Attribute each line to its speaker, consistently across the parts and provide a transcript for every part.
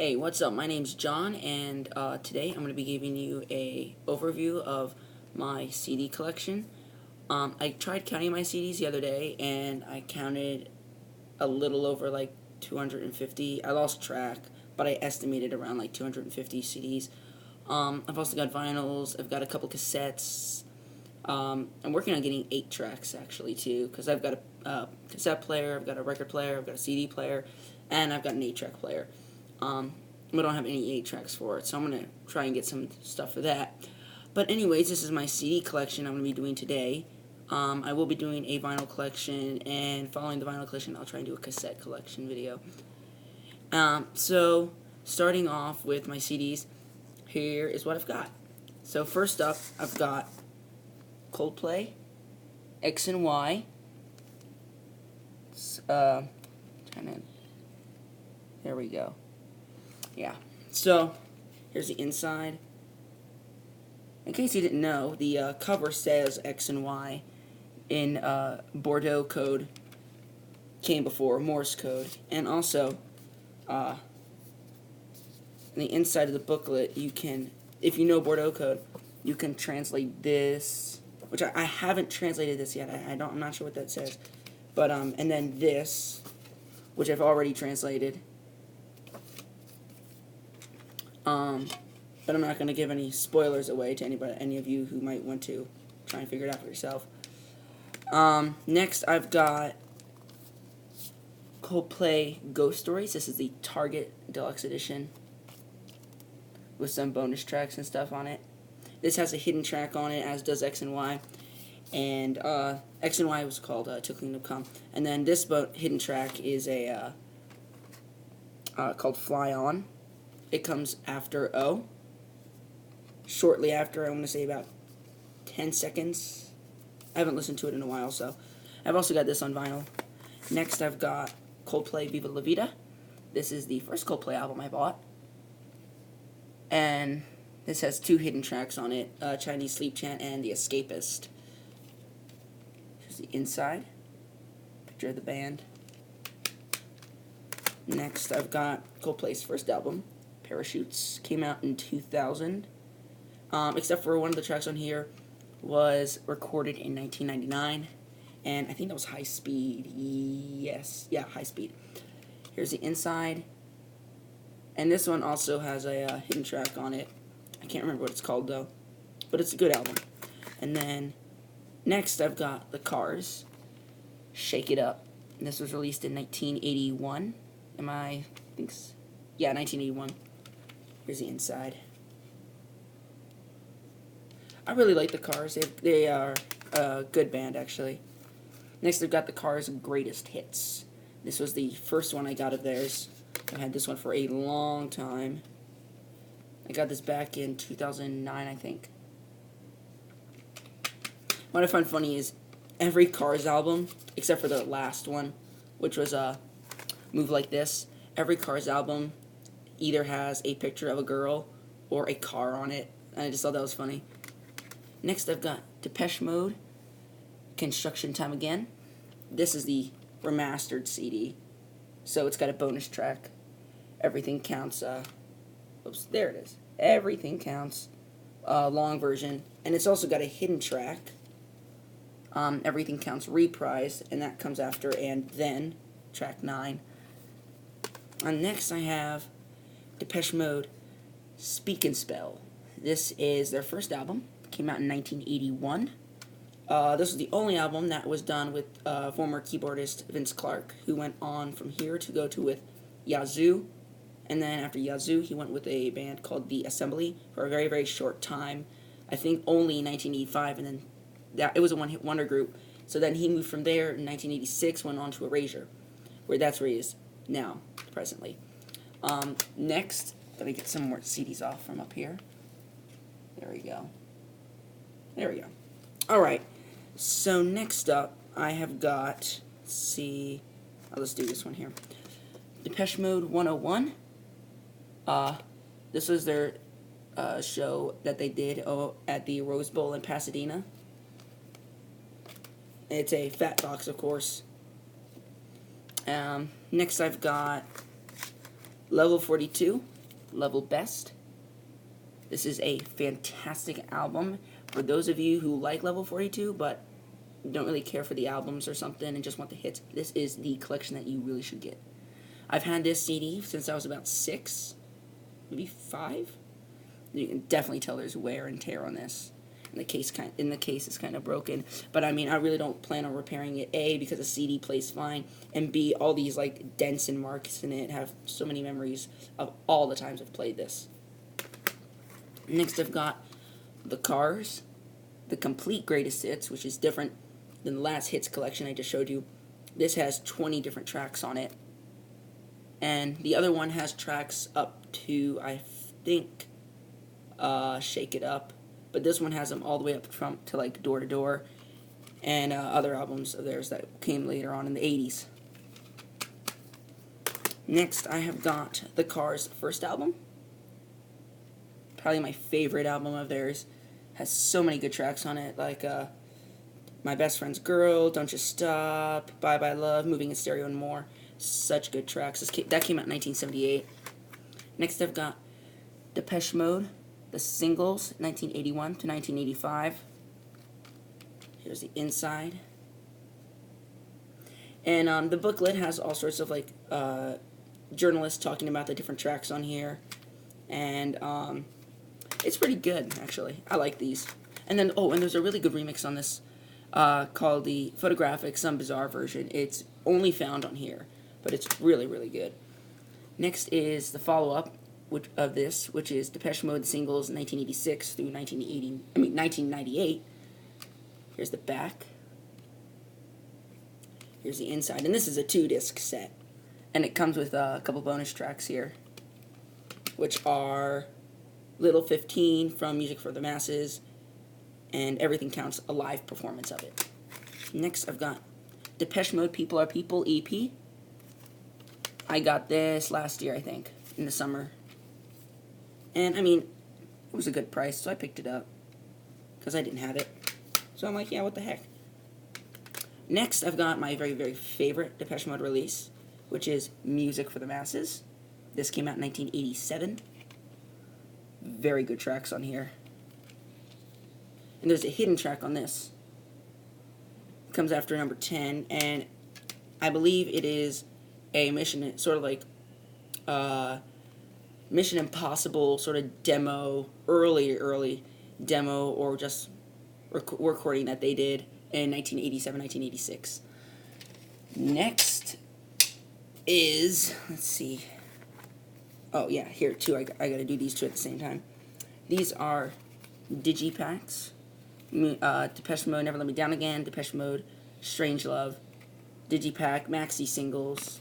Speaker 1: Hey, what's up? My name's John, and today I'm going to be giving you a overview of my CD collection. I tried counting my CDs the other day, and I counted a little over like 250. I lost track, but I estimated around like 250 CDs. I've also got vinyls. I've got a couple cassettes. I'm working on getting 8 tracks actually too, because I've got a cassette player, I've got a record player, I've got a CD player, and I've got an 8-track player. We don't have any 8 tracks for it, so I'm going to try and get some stuff for that. But anyways, this is my CD collection I'm going to be doing today. I will be doing a vinyl collection, and following the vinyl collection, I'll try and do a cassette collection video. So, starting off with my CDs, here is what I've got. So first up, I've got Coldplay, X and Y. There we go. Yeah. So here's the inside. In case you didn't know, the cover says X and Y in Bordeaux code. Came before Morse code, and also in the inside of the booklet, you can, if you know Bordeaux code, you can translate this, which I haven't translated this yet. I'm not sure what that says, but and then this, which I've already translated. But I'm not going to give any spoilers away to any of you who might want to try and figure it out for yourself. Next, I've got Coldplay Ghost Stories. This is the Target Deluxe Edition with some bonus tracks and stuff on it. This has a hidden track on it, as does X and Y. And X and Y was called Till Kingdom Come. And then this hidden track is a called Fly On. It comes after O. Shortly after, I want to say about 10 seconds. I haven't listened to it in a while, so. I've also got this on vinyl. Next, I've got Coldplay Viva La Vida. This is the first Coldplay album I bought. And this has 2 hidden tracks on it, Chinese Sleep Chant and The Escapist. Here's the inside. Picture of the band. Next, I've got Coldplay's first album, Parachutes. Came out in 2000. Except for one of the tracks on here was recorded in 1999. And I think that was High Speed. Yes. Yeah, High Speed. Here's the inside. And this one also has a hidden track on it. I can't remember what it's called, though. But it's a good album. And then, next I've got The Cars, Shake It Up. And this was released in 1981. Yeah, 1981. Here's the inside. I really like The Cars. They are a good band, actually. Next, I've got The Cars' Greatest Hits. This was the first one I got of theirs. I had this one for a long time. I got this back in 2009, I think. What I find funny is every Cars album, except for the last one, which was Move Like This, every Cars album either has a picture of a girl or a car on it. And I just thought that was funny. Next, I've got Depeche Mode, Construction Time Again. This is the remastered CD, so it's got a bonus track. Everything Counts. Oops, there it is. Everything Counts. Long version, and it's also got a hidden track. Everything Counts Reprise, and that comes after And Then, track 9. And next, I have Depeche Mode, Speak and Spell. This is their first album. Came out in 1981. This was the only album that was done with former keyboardist Vince Clarke, who went on from here to go to with Yazoo. And then after Yazoo, he went with a band called The Assembly for a very, very short time. I think only in 1985, and then it was a one-hit wonder group. So then he moved from there in 1986, went on to Erasure, that's where he is now, presently. Next, gotta get some more CDs off from up here. There we go. Alright, so next up, I have got, let's see, let's do this one here. Depeche Mode 101. This was their show that they did at the Rose Bowl in Pasadena. It's a fat box, of course. Next I've got Level 42, Level Best. This is a fantastic album for those of you who like Level 42 but don't really care for the albums or something and just want the hits. This is the collection that you really should get. I've had this CD since I was about 6, maybe 5. You can definitely tell there's wear and tear on this. And the case is kind of broken, but I mean, I really don't plan on repairing it. A, because the CD plays fine, and B, all these like dents and marks in it have so many memories of all the times I've played this. Next, I've got the Cars, the complete greatest hits, which is different than the last hits collection I just showed you. This has 20 different tracks on it, and the other one has tracks up to, I think, Shake It Up. But this one has them all the way up to like Door to Door, and other albums of theirs that came later on in the 80s. Next, I have got the Cars' first album. Probably my favorite album of theirs. Has so many good tracks on it, like My Best Friend's Girl, Don't Just Stop, Bye Bye Love, Moving in Stereo, and more. Such good tracks. That came out in 1978. Next, I've got Depeche Mode, the singles, 1981 to 1985. Here's the inside. And the booklet has all sorts of like journalists talking about the different tracks on here. And it's pretty good, actually. I like these. And then, and there's a really good remix on this called the Photographic Some Bizarre version. It's only found on here, but it's really, really good. Next is the follow-up of this, which is Depeche Mode singles 1986 through 1998. Here's the back. Here's the inside, and this is a 2-disc set, and it comes with a couple bonus tracks here, which are Little 15 from Music for the Masses, and Everything Counts, a live performance of it. Next, I've got Depeche Mode People Are People EP. I got this last year, I think, in the summer. And, I mean, it was a good price, so I picked it up. Because I didn't have it. So I'm like, yeah, what the heck. Next, I've got my very, very favorite Depeche Mode release, which is Music for the Masses. This came out in 1987. Very good tracks on here. And there's a hidden track on this. It comes after number 10, and I believe it is a mission, sort of like Mission Impossible sort of demo, early demo, or just recording that they did in 1987, 1986. Next is, let's see. Oh, yeah, here, too. I got to do these two at the same time. These are Digipacks. Depeche Mode, Never Let Me Down Again. Depeche Mode, Strange Love. Digipack, Maxi Singles.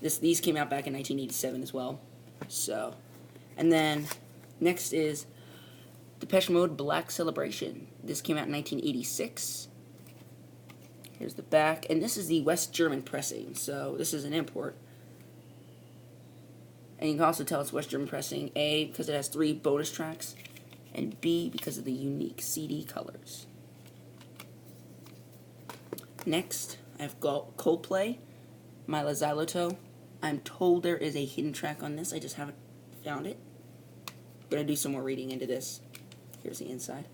Speaker 1: These came out back in 1987 as well. So, and then next is Depeche Mode Black Celebration. This came out in 1986. Here's the back, and this is the West German pressing, so this is an import. And you can also tell it's West German pressing, A, because it has 3 bonus tracks, and B, because of the unique CD colors. Next, I have Coldplay, My Xyloto. I'm told there is a hidden track on this, I just haven't found it. I'm going to do some more reading into this. Here's the inside.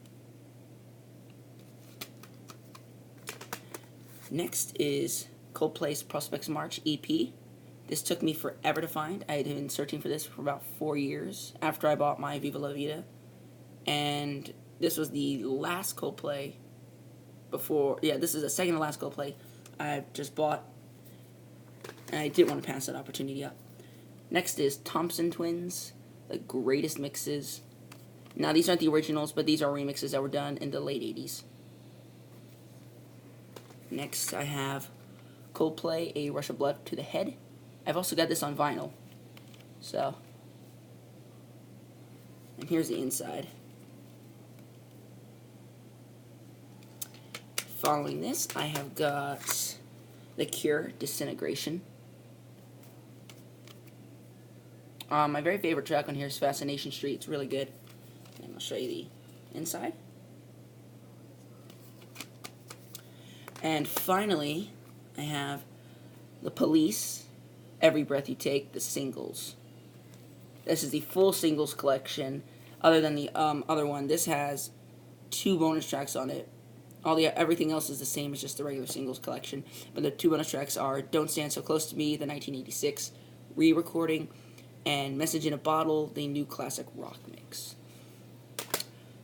Speaker 1: Next is Coldplay's Prospects March EP. This took me forever to find. I had been searching for this for about 4 years after I bought my Viva La Vida. And this was the last Coldplay this is the second to last Coldplay I've just bought. And I didn't want to pass that opportunity up. Next is Thompson Twins, the greatest mixes. Now, these aren't the originals, but these are remixes that were done in the late 80s. Next, I have Coldplay, A Rush of Blood to the Head. I've also got this on vinyl. So, and here's the inside. Following this, I have got The Cure, Disintegration. My very favorite track on here is Fascination Street. It's really good. And I'll show you the inside. And finally, I have The Police, Every Breath You Take, the singles. This is the full singles collection. Other than the other one, this has 2 bonus tracks on it. Everything else is the same as just the regular singles collection. But the 2 bonus tracks are "Don't Stand So Close to Me," the 1986 re-recording, and "Message in a Bottle," the new classic rock mix.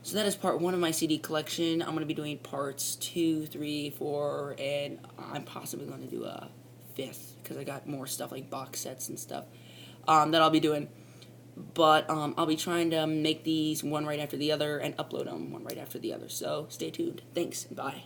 Speaker 1: So that is part 1 of my CD collection. I'm going to be doing parts 2, 3, 4, and I'm possibly going to do a 5th because I got more stuff like box sets and stuff that I'll be doing. But I'll be trying to make these one right after the other and upload them one right after the other. So stay tuned. Thanks, and bye.